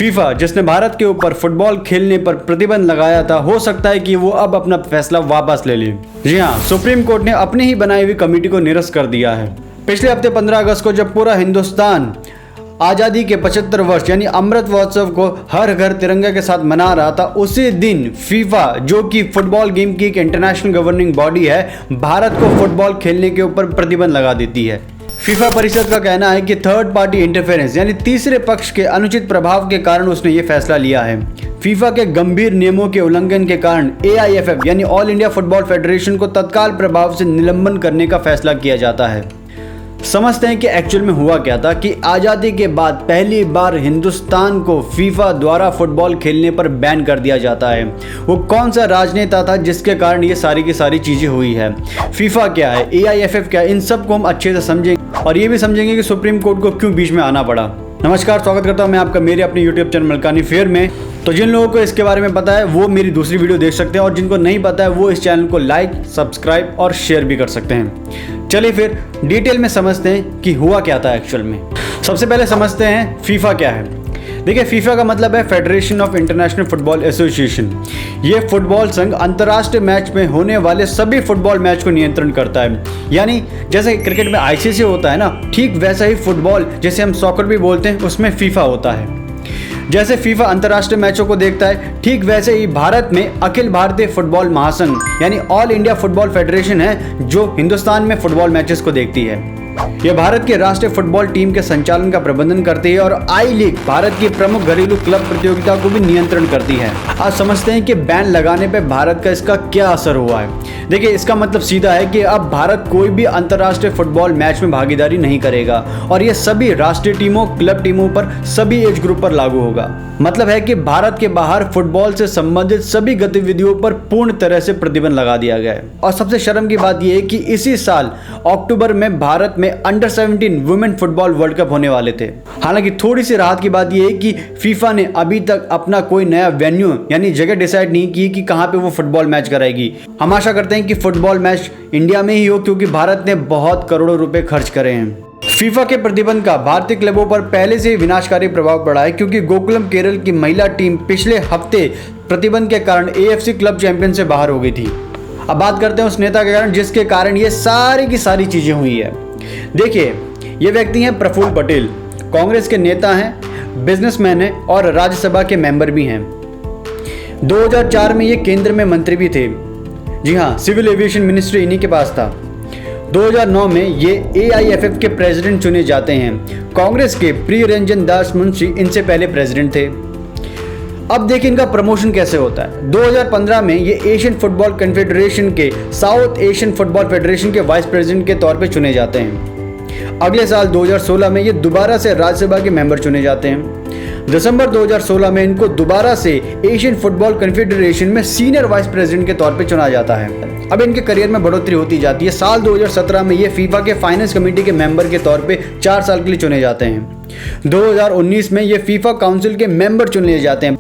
FIFA जिसने भारत के ऊपर फुटबॉल खेलने पर प्रतिबंध लगाया था, हो सकता है कि वो अब अपना फैसला वापस ले ले। जी हाँ, सुप्रीम कोर्ट ने अपनी ही बनाई हुई कमेटी को निरस्त कर दिया है। पिछले हफ्ते 15 अगस्त को जब पूरा हिंदुस्तान आज़ादी के 75 वर्ष यानी अमृत महोत्सव को हर घर तिरंगा के साथ मना रहा था, उसी दिन फीफा जो कि फुटबॉल गेम की एक इंटरनेशनल गवर्निंग बॉडी है, भारत को फुटबॉल खेलने के ऊपर प्रतिबंध लगा देती है। फीफा परिषद का कहना है कि थर्ड पार्टी इंटरफेरेंस यानी तीसरे पक्ष के अनुचित प्रभाव के कारण उसने ये फैसला लिया है। फीफा के गंभीर नियमों के उल्लंघन के कारण AIFF यानी ऑल इंडिया फुटबॉल फेडरेशन को तत्काल प्रभाव से निलंबन करने का फैसला किया जाता है। समझते हैं कि एक्चुअल में हुआ क्या था कि आज़ादी के बाद पहली बार हिंदुस्तान को फीफा द्वारा फुटबॉल खेलने पर बैन कर दिया जाता है। वो कौन सा राजनेता था जिसके कारण ये सारी की सारी चीज़ें हुई है, फीफा क्या है, AIFF क्या है, इन सब को हम अच्छे से समझेंगे और ये भी समझेंगे कि सुप्रीम कोर्ट को क्यों बीच में आना पड़ा। नमस्कार, स्वागत करता हूँ मैं आपका मेरे अपने YouTube चैनल मलकानी फेयर में। तो जिन लोगों को इसके बारे में पता है वो मेरी दूसरी वीडियो देख सकते हैं और जिनको नहीं पता है वो इस चैनल को लाइक, सब्सक्राइब और शेयर भी कर सकते हैं। चलिए फिर डिटेल में समझते हैं कि हुआ क्या था एक्चुअल में। सबसे पहले समझते हैं फीफा क्या है। देखिए, फीफा का मतलब है federation of international football association. ये फुटबॉल संघ अंतर्राष्ट्रीय मैच में होने वाले सभी फुटबॉल मैच को नियंत्रण करता है। यानी जैसे क्रिकेट में ICC होता है ना, ठीक वैसा ही फुटबॉल, जैसे हम सॉकर भी बोलते हैं, उसमें फीफा होता है। जैसे फीफा अंतर्राष्ट्रीय मैचों को देखता है, ठीक वैसे ही भारत में अखिल भारतीय फुटबॉल महासंघ यानी ऑल इंडिया फुटबॉल फेडरेशन है जो हिंदुस्तान में फुटबॉल मैचेस को देखती है। यह भारत के राष्ट्रीय फुटबॉल टीम के संचालन का प्रबंधन करती है और आई लीग भारत की प्रमुख घरेलू क्लब प्रतियोगिता को भी नियंत्रण करती है। आज समझते हैं कि बैन लगाने पर भारत का इसका क्या असर हुआ है। देखिए, इसका मतलब सीधा है कि अब भारत कोई भी अंतर्राष्ट्रीय फुटबॉल मैच में भागीदारी नहीं करेगा और यह सभी राष्ट्रीय टीमों, क्लब टीमों पर, सभी एज ग्रुप पर लागू होगा। मतलब है कि भारत के बाहर फुटबॉल से संबंधित सभी गतिविधियों पर पूर्ण तरह से प्रतिबंध लगा दिया गया है। और सबसे शर्म की बात यह है कि इसी साल अक्टूबर में भारत में under 17 women football world cup होने वाले थे। हालांकि थोड़ी सी राहत की बात यह है कि फीफा ने अभी तक अपना कोई नया वेन्यू यानी जगह डिसाइड नहीं की कि कहां पे वो फुटबॉल मैच कराएगी। हम आशा करते हैं कि फुटबॉल मैच इंडिया में ही हो, क्योंकि भारत ने बहुत करोड़ों रुपए खर्च करे हैं। फीफा के प्रतिबंध का भारतीय क्लबों पर पहले से ही विनाशकारी प्रभाव पड़ा है, क्योंकि गोकुलम केरल की महिला टीम पिछले हफ्ते प्रतिबंध के कारण AFC क्लब चैंपियन से बाहर हो गई थी। अब बात करते हैं उस नेता के कारण जिसके कारण ये सारी की सारी चीजें हुई है। देखिए, ये व्यक्ति हैं प्रफुल्ल पटेल, कांग्रेस के नेता हैं, बिजनेसमैन हैं और राज्यसभा के मेंबर भी हैं। 2004 में ये केंद्र में मंत्री भी थे। जी हाँ, सिविल एविएशन मिनिस्ट्री इन्हीं के पास था। 2009 में ये AIFF के प्रेसिडेंट चुने जाते हैं। कांग्रेस के प्रिय रंजन दास मुंशी इनसे पहले प्रेसिडेंट थे। अब देखिए इनका प्रमोशन कैसे होता है। 2015 में ये एशियन फुटबॉल कन्फेडरेशन के साउथ एशियन फुटबॉल फेडरेशन के वाइस प्रेसिडेंट के तौर पे चुने जाते हैं। अगले साल 2016 में ये दोबारा से राज्यसभा के मेंबर चुने जाते हैं। दिसंबर 2016 में इनको दोबारा से एशियन फुटबॉल कन्फेडरेशन में सीनियर वाइस प्रेसिडेंट के तौर पे चुना जाता है। अब इनके करियर में बढ़ोतरी होती जाती है। साल 2017 में ये फीफा के फाइनेंस कमेटी के मेंबर के तौर पे 4 साल के लिए चुने जाते हैं। 2019 में ये फीफा काउंसिल के मेंबर चुन लिए जाते हैं।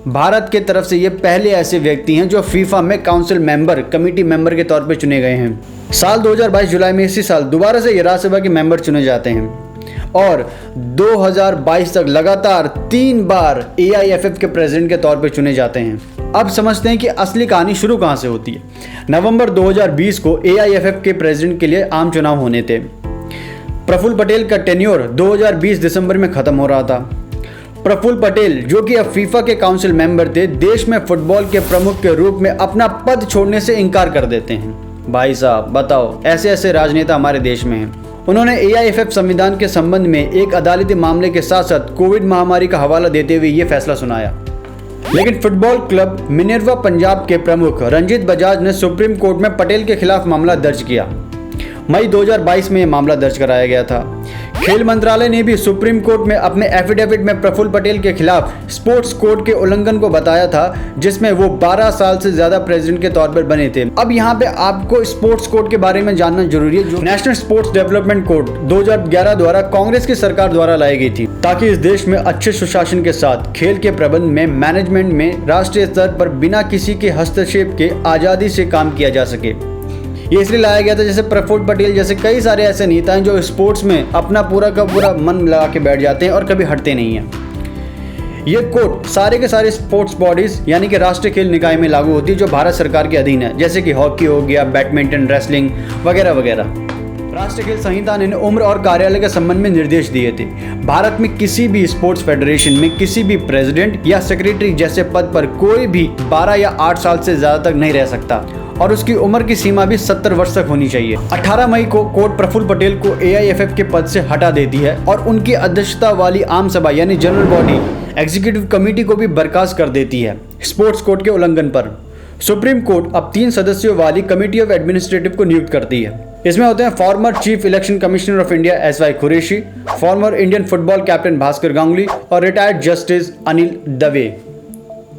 भारत के तरफ से ये पहले ऐसे व्यक्ति हैं जो फीफा में काउंसिल मेंबर, कमेटी मेंबर के तौर पे चुने गए हैं। साल 2022 जुलाई में इसी साल दोबारा से ये राज्यसभा के मेंबर चुने जाते हैं और 2022 तक लगातार 3 बार AIFF के प्रेसिडेंट के तौर पे चुने जाते हैं। अब समझते हैं कि असली कहानी शुरू कहां से होती है। नवंबर 2020 को AIFF के प्रेसिडेंट के लिए आम चुनाव होने थे। प्रफुल्ल पटेल का टेन्योर 2020 दिसंबर में खत्म हो रहा था। प्रफुल्ल पटेल जो कि अब फीफा के काउंसिल मेंबर थे, देश में फुटबॉल के प्रमुख के रूप में अपना पद छोड़ने से इनकार कर देते हैं। भाई साहब बताओ, ऐसे ऐसे राजनेता हमारे देश में हैं। उन्होंने AIFF संविधान के संबंध में एक अदालती मामले के साथ साथ कोविड महामारी का हवाला देते हुए ये फैसला सुनाया। लेकिन फुटबॉल क्लब मिनर्वा पंजाब के प्रमुख रंजीत बजाज ने सुप्रीम कोर्ट में पटेल के खिलाफ मामला दर्ज किया। मई 2022 में यह मामला दर्ज कराया गया था। खेल मंत्रालय ने भी सुप्रीम कोर्ट में अपने एफिडेविट में प्रफुल्ल पटेल के खिलाफ स्पोर्ट्स कोड के उल्लंघन को बताया था, जिसमें वो 12 साल से ज्यादा प्रेसिडेंट के तौर पर बने थे। अब यहाँ पे आपको स्पोर्ट्स कोड के बारे में जानना जरूरी है, जो नेशनल स्पोर्ट्स डेवलपमेंट कोड 2011 द्वारा कांग्रेस की सरकार द्वारा लाई गई थी, ताकि इस देश में अच्छे सुशासन के साथ खेल के प्रबंध में, मैनेजमेंट में राष्ट्रीय स्तर पर बिना किसी के हस्तक्षेप के आजादी से काम किया जा सके। ये इसलिए लाया गया था जैसे प्रफुल्ल पटेल जैसे कई सारे ऐसे नेता हैं जो स्पोर्ट्स में अपना पूरा का पूरा मन लगा के बैठ जाते हैं और कभी हटते नहीं हैं। ये कोड सारे के सारे स्पोर्ट्स बॉडीज यानी कि राष्ट्रीय खेल निकाय में लागू होती है जो भारत सरकार के अधीन है, जैसे कि हॉकी हो गया, बैडमिंटन, रेसलिंग वगैरह वगैरह। राष्ट्रीय खेल संहिता ने उम्र और कार्यालय के संबंध में निर्देश दिए थे। भारत में किसी भी स्पोर्ट्स फेडरेशन में किसी भी प्रेसिडेंट या सेक्रेटरी जैसे पद पर कोई भी 12 या 8 साल से ज्यादा तक नहीं रह सकता और उसकी उम्र की सीमा भी 70 वर्ष तक होनी चाहिए। 18 मई को कोर्ट प्रफुल्ल पटेल को AIFF के पद से हटा देती है और उनकी अध्यक्षता वाली आम सभा यानी जनरल बॉडी एग्जीक्यूटिव कमेटी को भी बर्खास्त कर देती है स्पोर्ट्स कोड के उल्लंघन पर। सुप्रीम कोर्ट अब 3 सदस्यों वाली कमेटी ऑफ एडमिनिस्ट्रेटिव को नियुक्त करती है। इसमें होते हैं former chief election commissioner of India SY Qureshi, former Indian football captain Bhaskar Ganguly और रिटायर्ड जस्टिस अनिल दवे।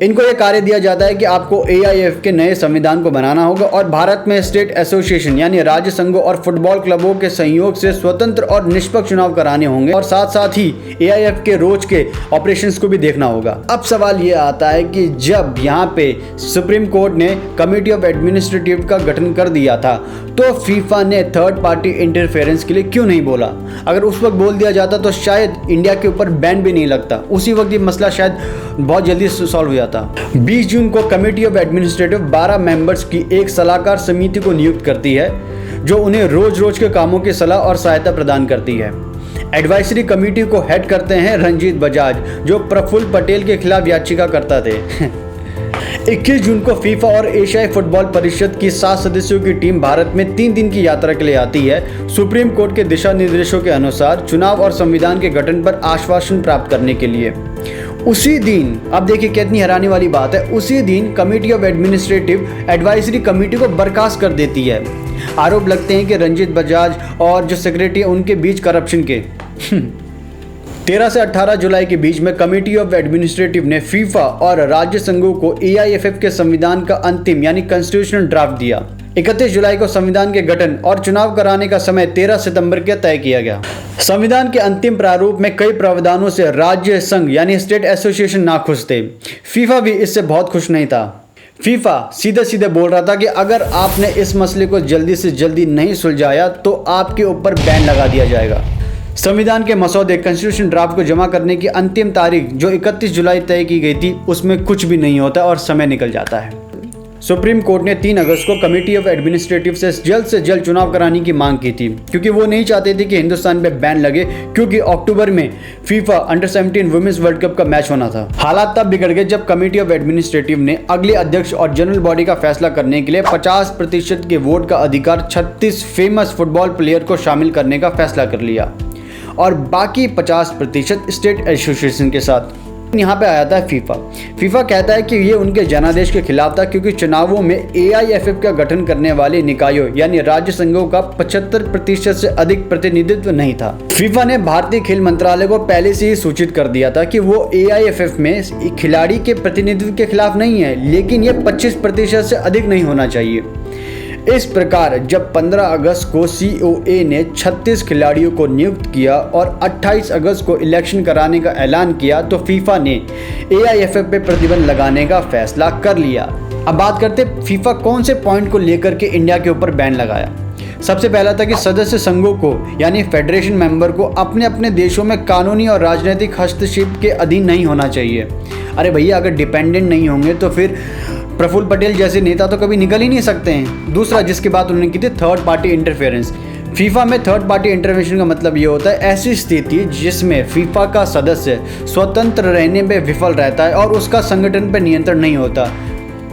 इनको यह कार्य दिया जाता है कि आपको AIFF के नए संविधान को बनाना होगा और भारत में स्टेट एसोसिएशन यानी राज्य संघों और फुटबॉल क्लबों के सहयोग से स्वतंत्र और निष्पक्ष चुनाव कराने होंगे और साथ साथ ही AIFF के रोज के ऑपरेशंस को भी देखना होगा। अब सवाल ये आता है कि जब यहाँ पे सुप्रीम कोर्ट ने कमेटी ऑफ एडमिनिस्ट्रेटिव का गठन कर दिया था तो फीफा ने थर्ड पार्टी इंटरफेरेंस के लिए क्यों नहीं बोला? अगर उस वक्त बोल दिया जाता तो शायद इंडिया के ऊपर बैन भी नहीं लगता, उसी वक्त ये मसला शायद बहुत जल्दी सॉल्व हो जाता। 20 जून को कमेटी ऑफ एडमिनिस्ट्रेटिव 12 मेंबर्स की एक सलाहकार समिति को नियुक्त करती है जो उन्हें रोज रोज के कामों की सलाह और सहायता प्रदान करती है। एडवाइजरी कमेटी को हेड करते हैं रंजीत बजाज जो प्रफुल्ल पटेल के खिलाफ याचिका करता थे। 21 जून को फीफा और एशियाई फुटबॉल परिषद की 7 सदस्यों की टीम भारत में 3 दिन की यात्रा के लिए आती है सुप्रीम कोर्ट के दिशा निर्देशों के अनुसार चुनाव और संविधान के गठन पर आश्वासन प्राप्त करने के लिए। उसी दिन, अब देखिए कितनी हैरानी वाली बात है, उसी दिन committee of administrative advisory committee को बर्खास्त कर देती है। आरोप लगते हैं कि रंजीत बजाज और जो सेक्रेटरी उनके बीच करप्शन के। 13 से 18 जुलाई के बीच में कमेटी ऑफ एडमिनिस्ट्रेटिव ने फीफा और राज्य संघों को AIFF के संविधान का अंतिम यानी कॉन्स्टिट्यूशनल ड्राफ्ट दिया। 31 जुलाई को संविधान के गठन और चुनाव कराने का समय 13 सितंबर के तय किया गया। संविधान के अंतिम प्रारूप में कई प्रावधानों से राज्य संघ यानी स्टेट एसोसिएशन नाखुश थे। फीफा भी इससे बहुत खुश नहीं था। फीफा सीधे सीधे बोल रहा था कि अगर आपने इस मसले को जल्दी से जल्दी नहीं सुलझाया तो आपके ऊपर बैन लगा दिया जाएगा। संविधान के मसौदे कॉन्स्टिट्यूशन ड्राफ्ट को जमा करने की अंतिम तारीख जो 31 जुलाई तय की गई थी उसमें कुछ भी नहीं होता और समय निकल जाता है। सुप्रीम कोर्ट ने 3 अगस्त को कमेटी ऑफ एडमिनिस्ट्रेटिव से जल्द चुनाव कराने की मांग की थी क्योंकि वो नहीं चाहते थे कि हिंदुस्तान पे बैन लगे क्योंकि अक्टूबर में फीफा अंडर-17 वुमेन्स वर्ल्ड कप का मैच होना था। हालात तब बिगड़ गए जब कमेटी ऑफ एडमिनिस्ट्रेटिव ने अगले अध्यक्ष और जनरल बॉडी का फैसला करने के लिए 50% के वोट का अधिकार 36 फेमस फुटबॉल प्लेयर को शामिल करने का फैसला कर लिया और बाकी 50% स्टेट एसोसिएशन के साथ। यहाँ पे आया था फीफा कहता है कि ये उनके जनादेश के खिलाफ था क्योंकि चुनावों में AIFF का गठन करने वाले निकायों यानी राज्य संघों का 75% से अधिक प्रतिनिधित्व नहीं था। फीफा ने भारतीय खेल मंत्रालय को पहले से ही सूचित कर दिया था कि वो AIFF में खिलाड़ी के प्रतिनिधित्व के खिलाफ नहीं है, लेकिन ये 25% से अधिक नहीं होना चाहिए। इस प्रकार जब 15 अगस्त को COA ने 36 खिलाड़ियों को नियुक्त किया और 28 अगस्त को इलेक्शन कराने का ऐलान किया तो फीफा ने AIFF पे प्रतिबंध लगाने का फैसला कर लिया। अब बात करते फीफा कौन से पॉइंट को लेकर के इंडिया के ऊपर बैन लगाया। सबसे पहला था कि सदस्य संघों को यानी फेडरेशन मेंबर को अपने अपने देशों में कानूनी और राजनीतिक हस्तक्षेप के अधीन नहीं होना चाहिए। अरे भैया, अगर डिपेंडेंट नहीं होंगे तो फिर प्रफुल्ल पटेल जैसे नेता तो कभी निकल ही नहीं सकते हैं। दूसरा जिसकी बात उन्होंने की थी थर्ड पार्टी इंटरफेरेंस। फीफा में थर्ड पार्टी इंटरवेंशन का मतलब ये होता है ऐसी स्थिति जिसमें फीफा का सदस्य स्वतंत्र रहने में विफल रहता है और उसका संगठन पर नियंत्रण नहीं होता।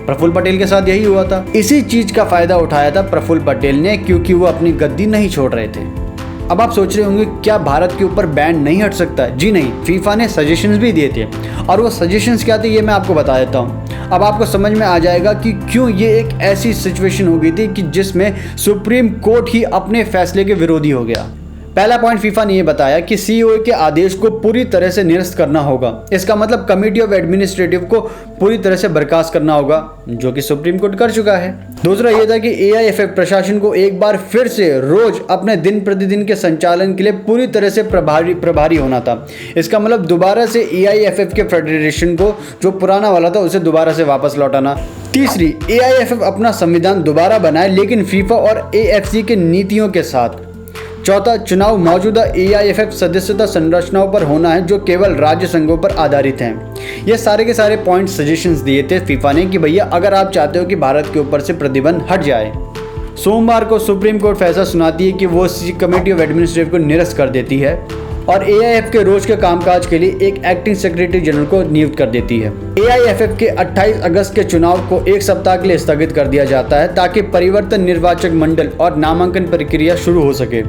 प्रफुल्ल पटेल के साथ यही हुआ था। इसी चीज का फायदा उठाया था प्रफुल्ल पटेल ने क्योंकि वो अपनी गद्दी नहीं छोड़ रहे थे। अब आप सोच रहे होंगे क्या भारत के ऊपर बैन नहीं हट सकता? जी नहीं, फीफा ने सजेशंस भी दिए थे और वो सजेशंस क्या थे ये मैं आपको बता देता हूँ। अब आपको समझ में आ जाएगा कि क्यों ये एक ऐसी सिचुएशन हो गई थी कि जिसमें सुप्रीम कोर्ट ही अपने फैसले के विरोधी हो गया। पहला पॉइंट फीफा ने यह बताया कि COA के आदेश को पूरी तरह से निरस्त करना होगा। इसका मतलब कमेटी ऑफ एडमिनिस्ट्रेटिव को पूरी तरह से बर्खास्त करना होगा, जो कि सुप्रीम कोर्ट कर चुका है। दूसरा यह था कि AIFF प्रशासन को एक बार फिर से रोज अपने दिन प्रतिदिन के संचालन के लिए पूरी तरह से प्रभारी होना था। इसका मतलब दोबारा से AIFF के फेडरेशन को जो पुराना वाला था उसे दोबारा से वापस लौटाना। तीसरी, AIFF अपना संविधान दोबारा बनाए लेकिन फीफा और AFC के नीतियों के साथ। चौथा, चुनाव मौजूदा AIFF सदस्यता संरचनाओं पर होना है जो केवल राज्य संघों पर आधारित हैं। ये सारे के सारे पॉइंट सजेशंस दिए थे फीफा ने कि भैया अगर आप चाहते हो कि भारत के ऊपर से प्रतिबंध हट जाए। सोमवार को सुप्रीम कोर्ट फैसला सुनाती है कि वो कमेटी ऑफ एडमिनिस्ट्रेटिव को निरस्त कर देती है और AIFF के रोज के कामकाज के लिए एक एक्टिंग सेक्रेटरी जनरल को नियुक्त कर देती है। AIFF के 28 अगस्त के चुनाव को एक सप्ताह के लिए स्थगित कर दिया जाता है ताकि परिवर्तन निर्वाचक मंडल और नामांकन प्रक्रिया शुरू हो सके।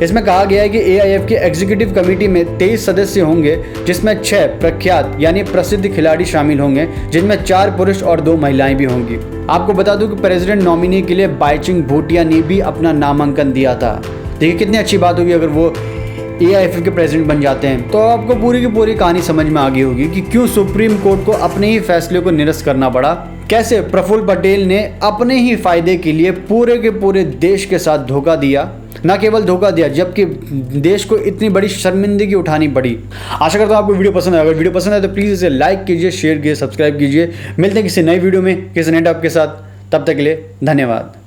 इसमें कहा गया है कि AIFF की एग्जीक्यूटिव कमेटी में 23 सदस्य होंगे, जिसमें 6 प्रख्यात यानी प्रसिद्ध खिलाड़ी शामिल होंगे, जिनमें 4 पुरुष और 2 महिलाएं भी होंगी। आपको बता दूं कि प्रेसिडेंट नॉमिनी के लिए बाइचुंग भूटिया ने भी अपना नामांकन दिया था। देखिए कितनी अच्छी बात होगी अगर वो AIFF के प्रेसिडेंट बन जाते हैं। तो आपको पूरी की पूरी कहानी समझ में आ गई होगी कि क्यों सुप्रीम कोर्ट को अपने ही फैसले को निरस्त करना पड़ा, कैसे प्रफुल्ल पटेल ने अपने ही फायदे के लिए पूरे के पूरे देश के साथ धोखा दिया, न केवल धोखा दिया जबकि देश को इतनी बड़ी शर्मिंदगी उठानी पड़ी। आशा करता हूँ आपको वीडियो पसंद है। अगर वीडियो पसंद है तो प्लीज़ इसे लाइक कीजिए, शेयर कीजिए, सब्सक्राइब कीजिए। मिलते हैं किसी नई वीडियो में किसी नए टॉपिक के साथ। तब तक के लिए धन्यवाद।